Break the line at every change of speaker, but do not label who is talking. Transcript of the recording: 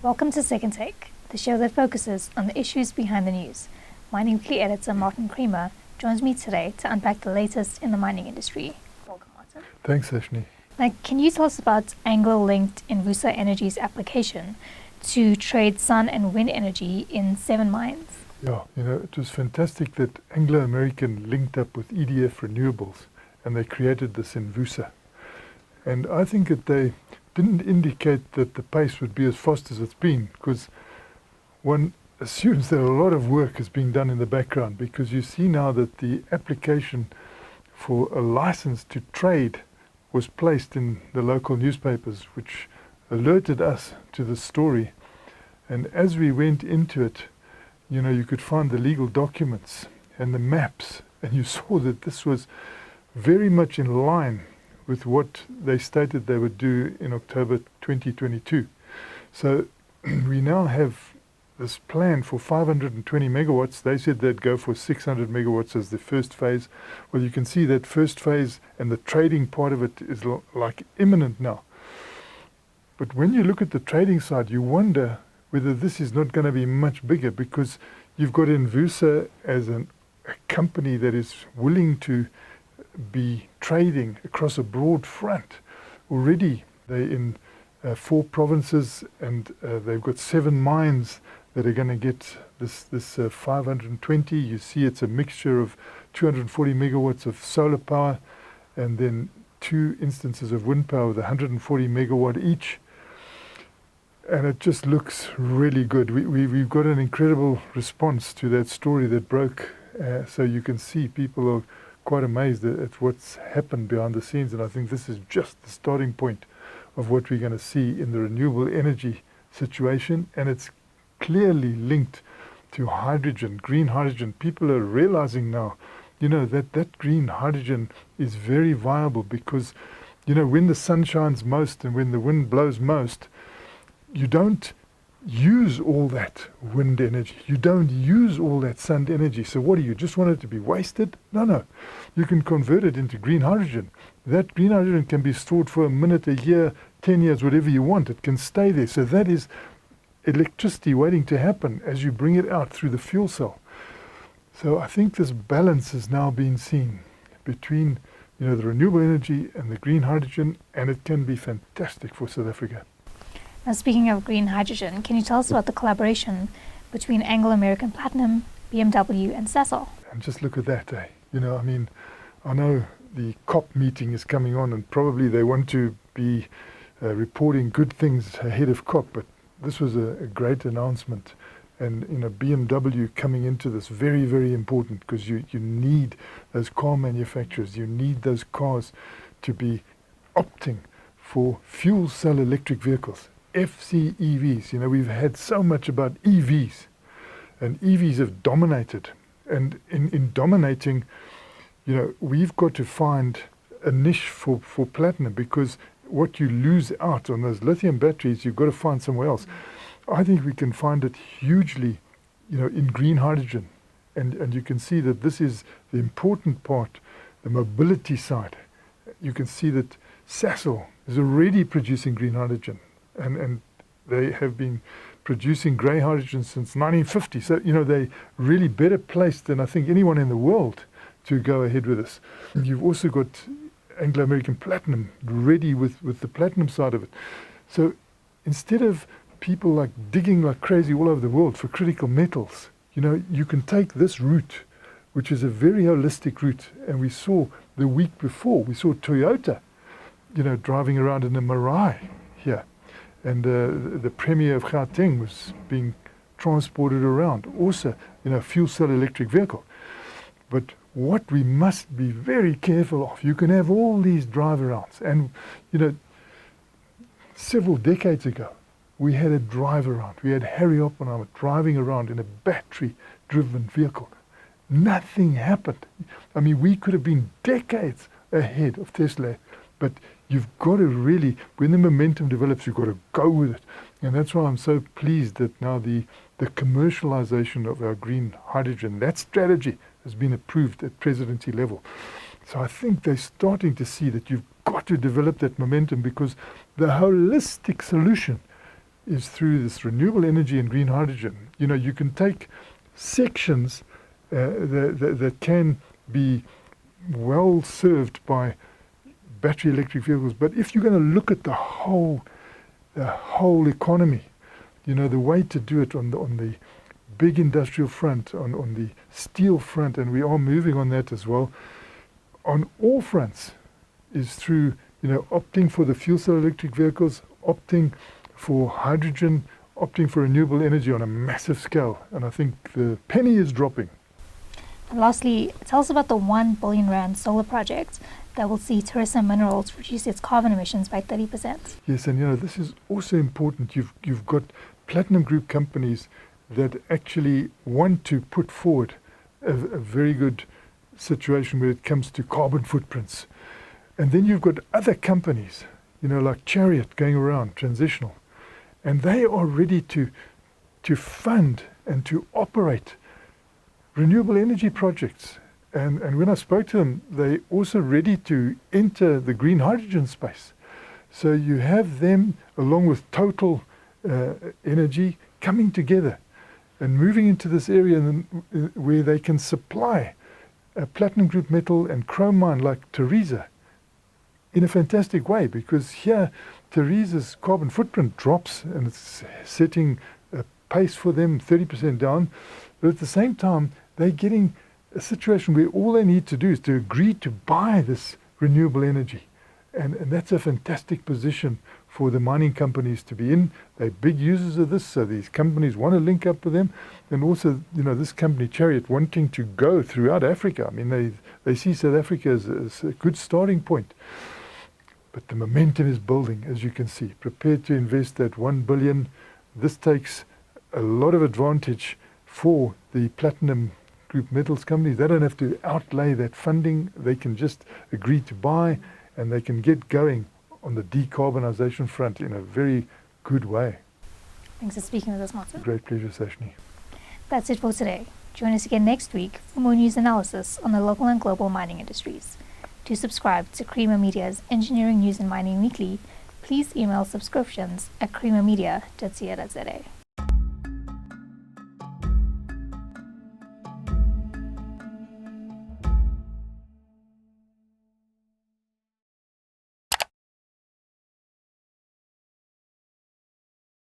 Welcome to Second Take, the show that focuses on the issues behind the news. Mining Weekly editor Martin Creamer joins me today to unpack the latest in the mining industry. Welcome, Martin.
Thanks, Ashni.
Now, can you tell us about Anglo-linked Envusa Energy's application to trade sun and wind energy in 7 mines?
Yeah, it was fantastic that Anglo American linked up with EDF Renewables and they created this Envusa. And I think that they didn't indicate that the pace would be as fast as it's been, because one assumes that a lot of work is being done in the background, because you see now that the application for a license to trade was placed in the local newspapers, which alerted us to the story. And as we went into it, you could find the legal documents and the maps, and you saw that this was very much in line with what they stated they would do in October 2022. So we now have this plan for 520 megawatts. They said they'd go for 600 megawatts as the first phase. Well, you can see that first phase and the trading part of it is like imminent now. But when you look at the trading side, you wonder whether this is not going to be much bigger, because you've got Envusa as a company that is willing to be trading across a broad front. Already they're in 4 provinces, and they've got 7 mines that are going to get this 520. You see it's a mixture of 240 megawatts of solar power and then 2 instances of wind power with 140 megawatt each. And it just looks really good. We've got an incredible response to that story that broke. So you can see people are quite amazed at what's happened behind the scenes. And I think this is just the starting point of what we're going to see in the renewable energy situation. And it's clearly linked to hydrogen, green hydrogen. People are realizing now, that green hydrogen is very viable, because, when the sun shines most and when the wind blows most, you don't use all that wind energy. You don't use all that sun energy. So what do you just want it to be wasted? No. You can convert it into green hydrogen. That green hydrogen can be stored for a minute, a year, 10 years, whatever you want. It can stay there. So that is electricity waiting to happen as you bring it out through the fuel cell. So I think this balance is now being seen between, the renewable energy and the green hydrogen, and it can be fantastic for South Africa.
Now, speaking of green hydrogen, can you tell us about the collaboration between Anglo American Platinum, BMW and Sasol?
And just look at that, I know the COP meeting is coming on, and probably they want to be reporting good things ahead of COP, but this was a great announcement. And BMW coming into this, very, very important, because you need those car manufacturers, you need those cars to be opting for fuel cell electric vehicles. FCEVs, we've had so much about EVs, and EVs have dominated. And in dominating, we've got to find a niche for platinum, because what you lose out on those lithium batteries, you've got to find somewhere else. I think we can find it hugely, in green hydrogen. And you can see that this is the important part, the mobility side. You can see that Sasol is already producing green hydrogen. And they have been producing grey hydrogen since 1950. So, they're really better placed than I think anyone in the world to go ahead with this. And you've also got Anglo American Platinum ready with the platinum side of it. So instead of people like digging like crazy all over the world for critical metals, you can take this route, which is a very holistic route. And we saw the week before, we saw Toyota, driving around in a Mirai here. And the Premier of Gauteng was being transported around. Also, fuel cell electric vehicle. But what we must be very careful of, you can have all these drive-arounds. And, several decades ago, we had a drive-around. We had Harry Oppenheimer driving around in a battery-driven vehicle. Nothing happened. We could have been decades ahead of Tesla. But you've got to really, when the momentum develops, you've got to go with it. And that's why I'm so pleased that now the commercialization of our green hydrogen, that strategy has been approved at presidency level. So I think they're starting to see that you've got to develop that momentum, because the holistic solution is through this renewable energy and green hydrogen. You know, you can take sections that can be well served by battery electric vehicles, but if you're going to look at the whole economy, you know, the way to do it on the big industrial front, on the steel front, and we are moving on that as well, on all fronts, is through, you know, opting for the fuel cell electric vehicles, opting for hydrogen, opting for renewable energy on a massive scale. And I think the penny is dropping.
And lastly, tell us about the 1 billion rand solar project that will see Tharisa Minerals reduce its carbon emissions by 30%.
Yes, and you know, this is also important. You've got platinum group companies that actually want to put forward a very good situation when it comes to carbon footprints. And then you've got other companies, you know, like Chariot going around, transitional, and they are ready to fund and to operate renewable energy projects. And when I spoke to them, they're also ready to enter the green hydrogen space. So you have them, along with Total Energy, coming together and moving into this area where they can supply a platinum group metal and chrome mine like Tharisa in a fantastic way, because here Tharisa's carbon footprint drops and it's setting a pace for them 30% down. But at the same time, they're getting a situation where all they need to do is to agree to buy this renewable energy. And that's a fantastic position for the mining companies to be in. They're big users of this, so these companies want to link up with them. And also, you know, this company, Chariot, wanting to go throughout Africa. I mean, they see South Africa as a good starting point. But the momentum is building, as you can see. Prepared to invest that 1 billion. This takes a lot of advantage for the platinum group metals companies. They don't have to outlay that funding. They can just agree to buy, and they can get going on the decarbonisation front in a very good way.
Thanks for speaking with us, Martin.
Great pleasure, Sashni.
That's it for today. Join us again next week for more news analysis on the local and global mining industries. To subscribe to Creamer Media's Engineering News and Mining Weekly, please email subscriptions at creamermedia.co.za.